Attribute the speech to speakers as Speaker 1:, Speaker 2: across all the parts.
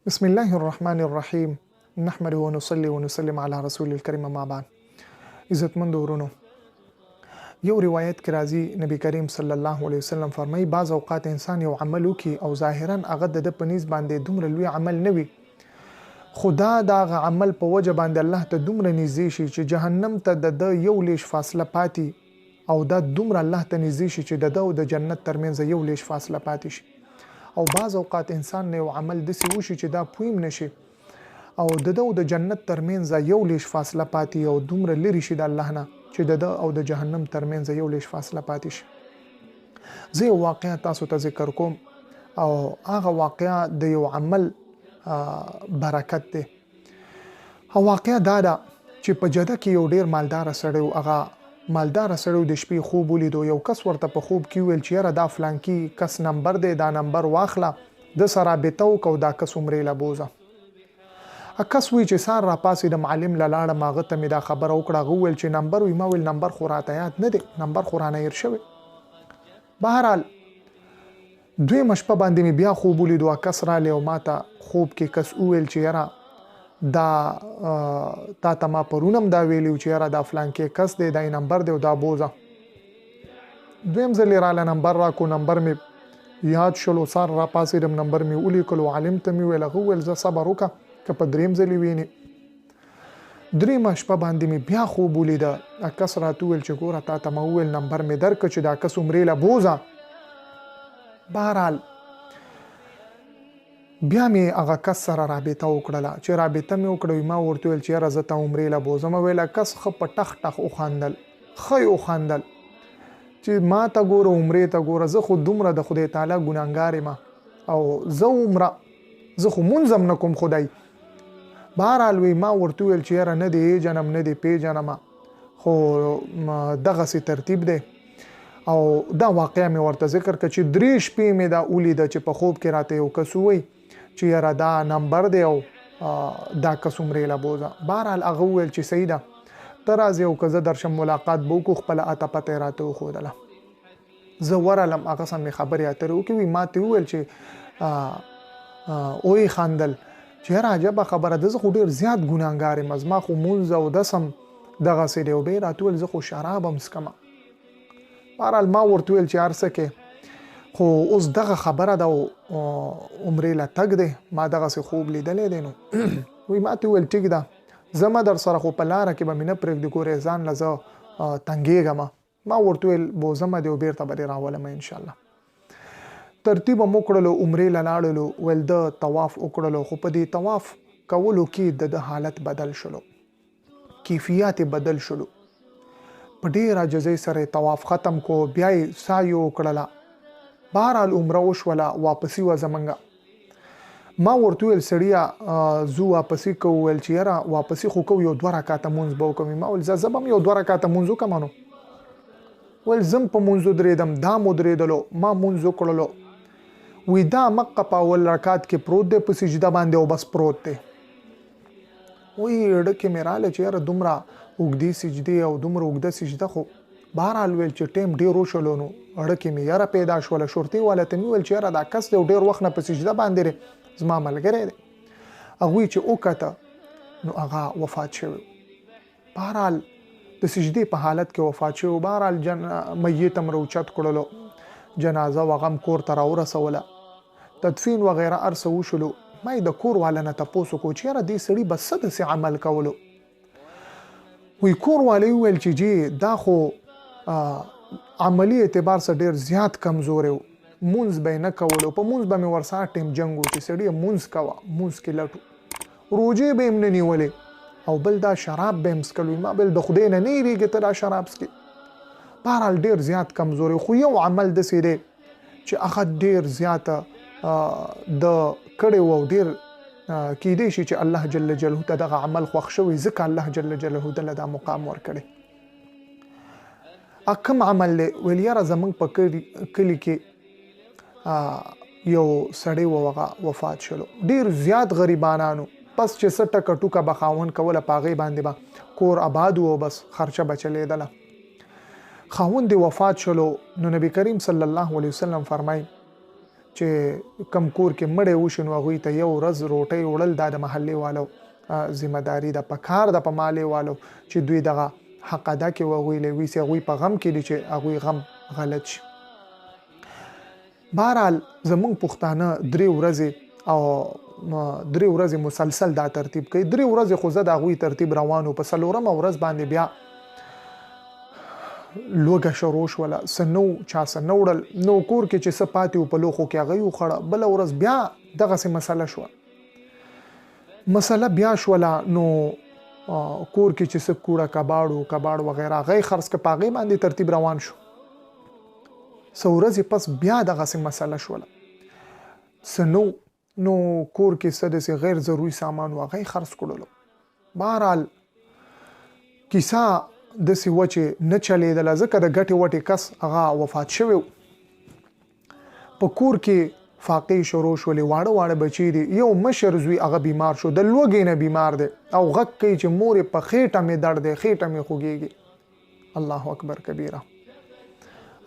Speaker 1: بسم الله الرحمن الرحیم نحمده ونصلي ونسلم علی رسول الکریم اما بعد. عزتمند ورونو، یو روایت کې راځي نبی کریم صلی الله علیه وسلم فرمایي بعض اوقات انسان یو عمل وکي او ظاهرا هغه د پنيز باندې دومره لوی عمل نه وي، خدا دا عمل په وجه باندې الله ته دومره نږدې شي چې جهنم ته د یو لیش فاصله پاتې او دا دومره الله ته نږدې شي چې د جنت ترمنځ یو لیش فاصله پاتې شي. او بعض اوقات انسان نه یو عمل دسی وشي چې دا پویم نشي او د جنت ترمنځ یو لیش فاصله پاتې او دومره لري شي د الله نه چې د جهنم ترمنځ یو لیش فاصله پاتې شي. زه یو واقعا تاسو ته ذکر کوم او هغه واقعا د یو عمل برکت دی. او واقعا دا ده چې په جده کې یو ډیر مالدار سړی و. هغه مالدار سړی د شپې خوب ولیدو. یو کس ورته په خوب کې ویل چې یاره دا فلانکی کس نمبر دی، دا نمبر واخله، د سره رابطه وکړه او دا کس عمرې له بوزه. کس وی چې سار را پاسې د معلم له لاړم، هغه ته مې دا خبره وکړه. هغه ویل چې نمبر وي. ما ویل نمبر خو راته یاد نه دی، نمبر خو رانه هېر شوی. بهرحال دویمه شپه باندې مې بیا خوب ولیدو. کس رالی او ما ته خوب کې کس وویل چې یاره دا تا ته ما پرونم دا ویلیو چې یاره دا فلانکې کس دی، دا نمبر دی او دا بوزه. دویم ځل راله نمبر راکو، نمبر مې یاد شلو. سار را پاسېدم، نمبر مې ولیکلو، عالم ته مې ویل. هغه ویل زه صبر وکړه که په دریم ځل ویني. دریمه شپه باندې مې بیا خوب ولیده. کس راته وویل چې ګوره تا ته ما وویل نمبر مې درکړه چې دا کس عمرې له بوزه. بهرحال بیا مې هغه کس سره رابطه وکړله. چې رابطه مې وکړه، ما ورته ویل چې یاره زه ته عمرې له بوزم. ویل کس ښه په ټخ ټخ وخندل، ښه یې وخندل چې ما ته ګوره عمرې ته ګوره، زه خو دومره د خدای تعالی ګناهګار یم او زه عمره زه خو مونځ هم نه کوم خدای. بهرحال وی ما ورته ویل چې یاره نه دی جنم نه دی پیژنم، خو دغسې ترتیب دی. او دا واقعه مې ورته ذکر کړه چې 3 شپې مې دا ولیده چې په خوب کې راته یو کس ووایي چې یاره دا نمبر دی او دا کس عمرې له بوزه. بهرحال هغه وویل چې صحیح ده، ته راځې او که زه درشم ملاقات به وکړو. خپله اته پته یې راته وښودله. زه ورغلم، هغه سم مې خبرې اترې وکړې. ما ته وویل چې ویې خندل چې یاره عجبه خبره ده، زه خو ډېر زیات ګناهګار یم، زما خو مونځ او دس هم دغسې دی. او بیا یې راته وویل زه خو شراب هم څښمه. بهرحال ما ورته ویل چې هر څه کې خو اوس دغه خبره ده او عمرې له تګ دی، ما دغسې خوب لیدلی دی. نو وی ما ته ویل ټیک ده، زما در سره خو په لاره کې به مې نه پرېږدي، ګورې ځان له زه تنګېږم. ما ورته ویل بوزمه دی او بېرته به دې راولم انشاءالله. ترتیب هم وکړلو، عمرې له لاړلو. ویل د طواف وکړلو، خو په دې طواف کولو کې د حالت بدل شلو، کیفیت بدل شلو. په ډېر عاجزۍ سره طواف ختم کو، بیا یې سایه وکړله. بهرحال عمره وشوله، واپسي وه زمونږه. ما ورته ویل سړیه زو واپسي کوو. ویل چې یاره واپسي خو کوو، یو 2 رکعته مونځ به وکړم. ما ویل زه به هم یو 2 رکعته مونځ وکړم. نو ویل زه په مونځ ودرېدم، دا م ودرېدلو، ما مونځ وکړلو. وی دا مقه په اول رکعت کې پروت دی په سجده باندې او بس پروت دی. وی ډکې مې راله چې یاره دومره اوږدې سجدې او دومره اوږده سجده خو. بهرحال ویل چې ټیم ډېر وشلو. نو اړه کې مې یاره پیدا شوله. شرطي والا ته مې ویل چې یاره دا کس دی او ډېر وخت نه په سجده باندې دی، زما ملګری دی. هغوی چې وکته نو هغه وفات شوی. بهرحال د سجدې په حالت کې وفات شوی. بهرحال میت هم راوچت کړلو، جنازه و هغه هم کور ته راورسوله، تدفین وغیره هر څه وشلو. ما د کور والا نه تپوس وکړو چې یاره دې سړي به څه داسې عمل کولو. وی کور والی وویل چې جی دا خو عملی اعتبار سره ډېر زیات کمزوری و، مونځ به یې نه کولو. په مونځ به مې ورسره ټیم جنګ و چې سړیه مونځ کوه، مونځ کې لټو، روژې به یې هم نه نیولې او بل دا شراب به یې هم څښلو. ما بل د خدای نه نه هېرېږې ته دا شراب څښې. بهرحال ډېر زیات کمزوری. خو یو عمل داسې دی چې هغه ډېر زیاته د کړی و او ډېر کیدای شي چې الله جل جلاله ته دغه عمل خوښ شوی، ځکه الله جل جلاله دله دا مقام ورکړی. کوم عمل دی؟ ویل یاره زمونږ په کلي کې یو سړی و، هغه وفات شلو. ډېر زیات غریبانانو، پس چې څه ټکه ټوکه به خاوند کوله په هغې باندې به کور آباد و، بس خرچه به چلېدله. خاوند دې وفات شلو. نو نبی کریم صلی الله علیه وسلم فرمایي چې کم کور کې مړی وشي نو هغوی ته یو ورځ روټۍ وړل دا د محلې والو ذمہ داری ده. په کار ده په محلې والو چې دوی دغه حق ادا کړي او هغوی له ویسي هغوی په غم کې دي چې هغوی غم غلط شي. بهرحال زمونږ پښتانه 3 ورځې او 3 ورځې مسلسل دا ترتیب کوي. 3 ورځې خو زه د هغوی ترتیب روانو په 4مه ورځ باندې بیا لوګه شروع شوله. څه نو چا څه نه وړل نو کور کې چې څه پاتې و په لوښو کې هغه وخوړه. بله ورځ بیا دغسې مسله شوه. مسله بیا شوله نو کور کې چې څه کوړه کباړ وغیره هغه خرڅ که په هغې باندې ترتیب روان شو. څه ورځې پس بیا دغسې مسله شوله. څه نو کور کې څه داسې غیر ضروري سامان و هغه یې خرڅ کړلو. بهرحال کیسه داسې وه چې نه چلېدله ځکه د ګټې وټې کس هغه وفات شوی و. په کور کې فاقې شروع شولې. واړه بچي دي. یو مشر زوی هغه بیمار شو. د لوږې نه بیمار دی او غږ کوي چې مورې په خېټه مې درد دی خېټه مې خوږېږي. الله اکبر کبیره.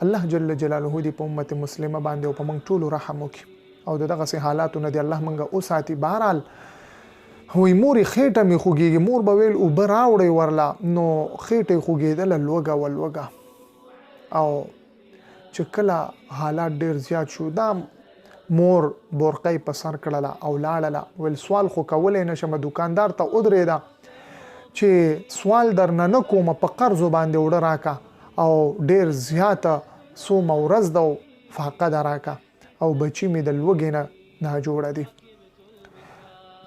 Speaker 1: الله جل جلاله دې په امت مسلمه باندې او په موږ ټولو رحم وکړي او د دغسې حالاتو نه دې الله موږ وساتي. بهرحال وایي مورې خېټه مې خوږېږي. مور به ویل اوبه راوړئ ورله نو خېټه یې خوږېدله لوږه او چې کله حالات ډېر زیات شو دا مور بورقۍ په سر کړله او لاړله. ویل سوال خو کولی نشم. دوکاندار ته ودرېده چې سوال درنه نه کومه په قرضو باندې وړه راکه او ډېر زیاته څومه ورځ ده او فاقه ده راکه او بچي مې د لوږې نه ناجوړه دي.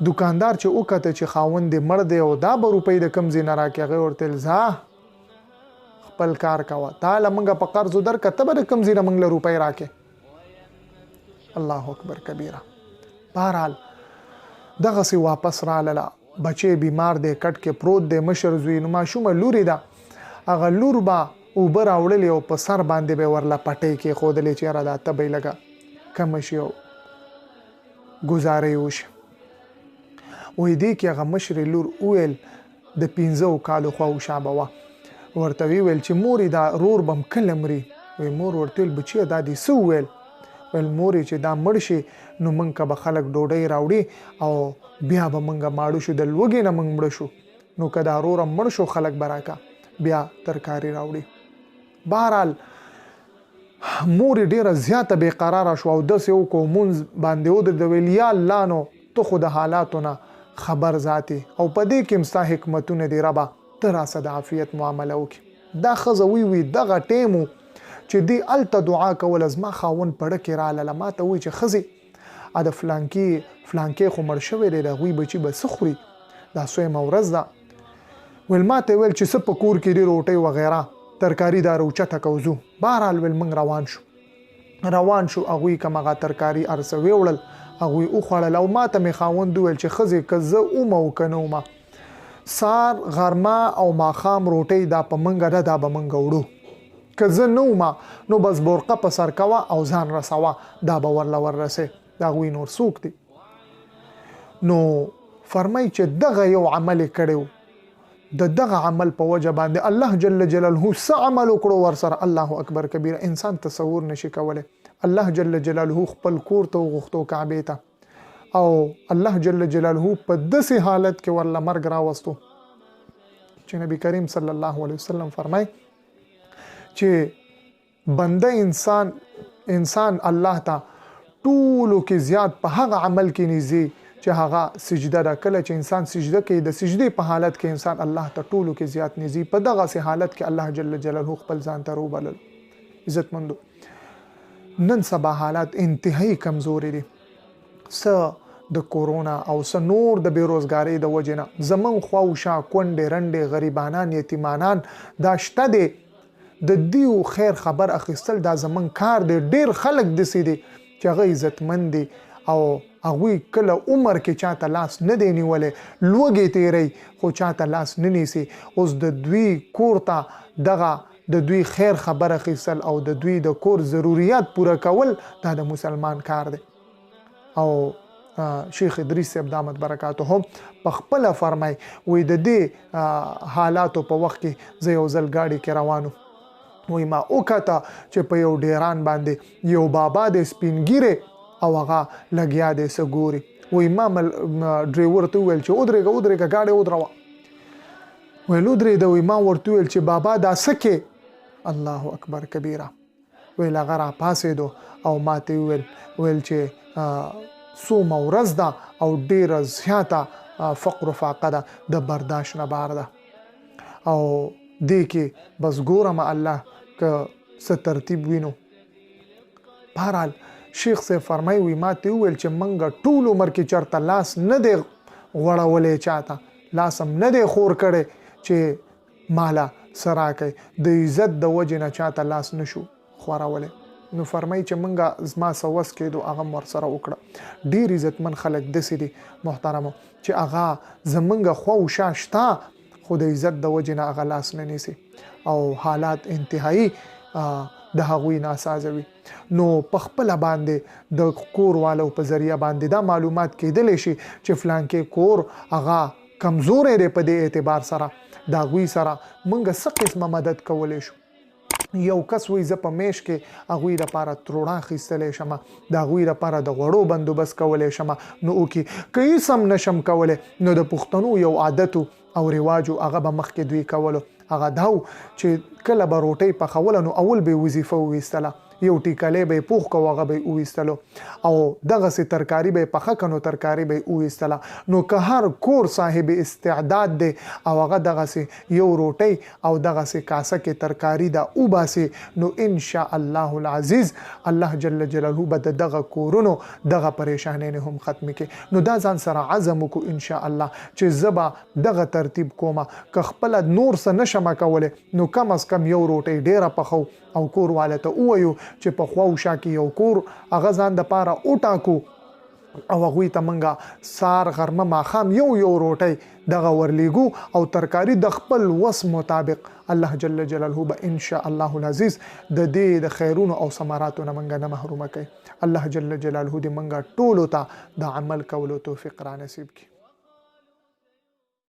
Speaker 1: دوکاندار چې وکته چې خاوند دې مړ دی او دا به روپۍ د کوم ځای نه راکې هغې ورته ویل ځه خپل کار کوه. تا له موږ په قرضو درکړه ته به د کوم ځای نه موږ له روپۍ راکې. الله اکبر کبیره. بهرحال دغسې واپس راغله. بچی بیمار دی کټ کې پروت دی. مشر زوی نو ماشومه لورې ده هغه لور به اوبه راوړلې او په سر باندې به ورله پټۍ کېښودلې چې یاره دا تبه یې لږه کمه شي او ګزاره یې وشي. وایي دې کې هغه مشرې لور وویل د 15 کالو خواوشا به وه. ورته ویل چې مورې دا رور به م کله مري. وایي مور ورته ویل بچیه دا دې څه وویل؟ ویل مورې چې دا مړ شي نو موږ که به خلک ډوډۍ راوړي او بیا به موږ ماړو شو. د لوږې نه موږ مړه شو نو که دا روره مړ شو خلک به راکه بیا ترکاري راوړي. بهرحال مور ډیره زیاته بې قراره شو او داسې وکړو مونځ باندې ودرېده. ویل یا الله نو ته خو د حالاتو نه خبر ذاتې او په دې کې هم ستا حکمتونه دي ربه ته راسه د عافیت معامله وکړي. دا ښځه وی دغه ټیم چې دی الته دعا کوله زما خاوند پړه کې راله ما ته وایي چې ښځې د فلانکې خو مړ شوی دی د هغوی بچي به څه خوري دا 100مه ورځ ده. ویل ما ته ویل چې څه په کور کې دي روټۍ وغیره ترکاري دا روچته کوزو. بهرحال ویل موږ روان شو هغوی کوم هغه ترکاري هر څه ویوړل هغوی وخوړل او ما ته مې خاوند وویل چې ښځې که زه ومه او که نه ومه سار غرمه او ماښام روټۍ دا په موږ ده دا به موږ وړو. که زه نه ومه نو بس بورقه په سر کوه او ځان رسوه دا به ورله وررسې د هغوی نور څوک دي. نو فرمایي چې دغه یو عمل یې کړی و. د دغه عمل په وجه باندې الله جل جلاله څه عمل وکړو ورسره. الله اکبر کبیره. انسان تصور نشي کولی. الله جل جلاله خپل کور ته وغوښتو کعبې ته او الله جل جلاله په داسې حالت کې ورله مرګ راوستو چې نبی کریم صلی الله علیه وسلم فرمایي چې بنده انسان الله ته ټولو کې زیات په هغه عمل کې نږدې چې هغه سجده ده. کله چې انسان سجده کوي د سجدې په حالت کې انسان الله ته ټولو کې زیات نږدې. په دغسې حالت کې الله جل جلاله خپل ځان ته روبلل. عزتمندو نن سبا حالات انتهایی کمزوري دي. څه د کورونا او څه نور د بیروزګارۍ د وجې نه زمونږ خواوشا کونډې رنډې غریبانان یتیمانان دا شته دی. د دیو خیر خبر اخیستل دا زمون کار دی. ډیر خلک داسې دي چې هغه عزتمند دي او هغوی کله عمر کې چاته لاس نه دی نیولی لوږې تیری خو چاته لاس نه نیسي. اوس د دوی کور ته دغه د دوی خیر خبر اخیستل او د دوی د کور ضروریات پوره کول دا د مسلمان کار دی. او شیخ ادریس صاحب دامت برکاته هم په خپله فرمای وی د دې حالاتو په وخت کې زه یو ځل ګاډي کې روانو وی ما وکته چې په یو ډیران باندې یو بابا د سپینګیره او هغه لګیا دی څه ګوري. وای ما ډرایور ته وویل چې ودرېږه ګاډی ودروه. ویل ودرېده. وای ما ورته وویل چې بابا دا څه کې؟ الله اکبر کبیره. ویل هغه راپاڅېدو او ما ته ویل چې څومره ورځ ده او ډېره زیاته فقر و فاقه ده، د برداشت نه بار ده. او دې کې بس ګورم الله که څه ترتیب وینو. بهرحال شیخ صاحب فرمایي وي ما ته وویل چې منګه ټول عمر کې چرته لاس نه دی غوړولی چاته، لاس هم نه دی خور کړی چې مالا څه راکئ، د عزت د وجې نه چاته لاس نشو خورولی. نو فرمایي چې منګه زما څه وس کېدو هغه م ورسره وکړه. ډېر عزتمن خلک داسې دي محترمو چې هغه زمونږ خوا و شا شته خو د عزت د وجې نه هغه لاس نه نیسي او حالات انتهایی د هغوی ناسازه وي. نو په خپله باندې د کور والو په ذریعه باندې دا معلومات کېدلی شي چې فلانکې کور هغه کمزوری دی، په دې اعتبار سره د هغوی سره موږ څه قسمه مدد کولی شو. یو کس وایي زه په میاشت کې هغوی لپاره تروړه اخیستلی شم، د هغوی لپاره د غوړو بندوبست کولی شم. نو اوکې که هېڅ هم نشم کولی نو د پښتنو یو عادتو او رواجو هغه به مخکې دوی کولو، هغه دا و چې کله به روټۍ پخوله نو اول به یې وظیفه وویستله، یو ټیکلی به یې پوخ کو هغه به یې وویستلو او دغسې ترکاري به یې پخه که نو ترکاري به یې وویستله. نو که هر کور صاحب استعداد دی او هغه دغسې یو روټۍ او دغسې کاسه کې ترکاري ده وباسي نو انشاء الله العزیز الله جل جلاله به د دغه کورونو دغه پریشانۍ هم ختمې کړي. نو دا ځان سره عزم وکړو انشاء الله چې زه به دغه ترتیب کومه، که خپله نور څه نشم کولی نو کم از کم یو روټۍ ډېره پخو او کور والا ته ووایو چې په خوا و شا کې یو کور هغه ځان دپاره وټاکو او هغوی ته موږ سهار غرمه ماښام یو روټۍ دغه ورلیږو او ترکاري د خپل وس مطابق الله جل جلاله به انشاء الله العزیز د دې د خیرونو او ثمراتو نه موږ نه محرومه کوي. الله جل جلاله دې موږ ټولو ته د عمل کولو توفیق را نصیب کړي.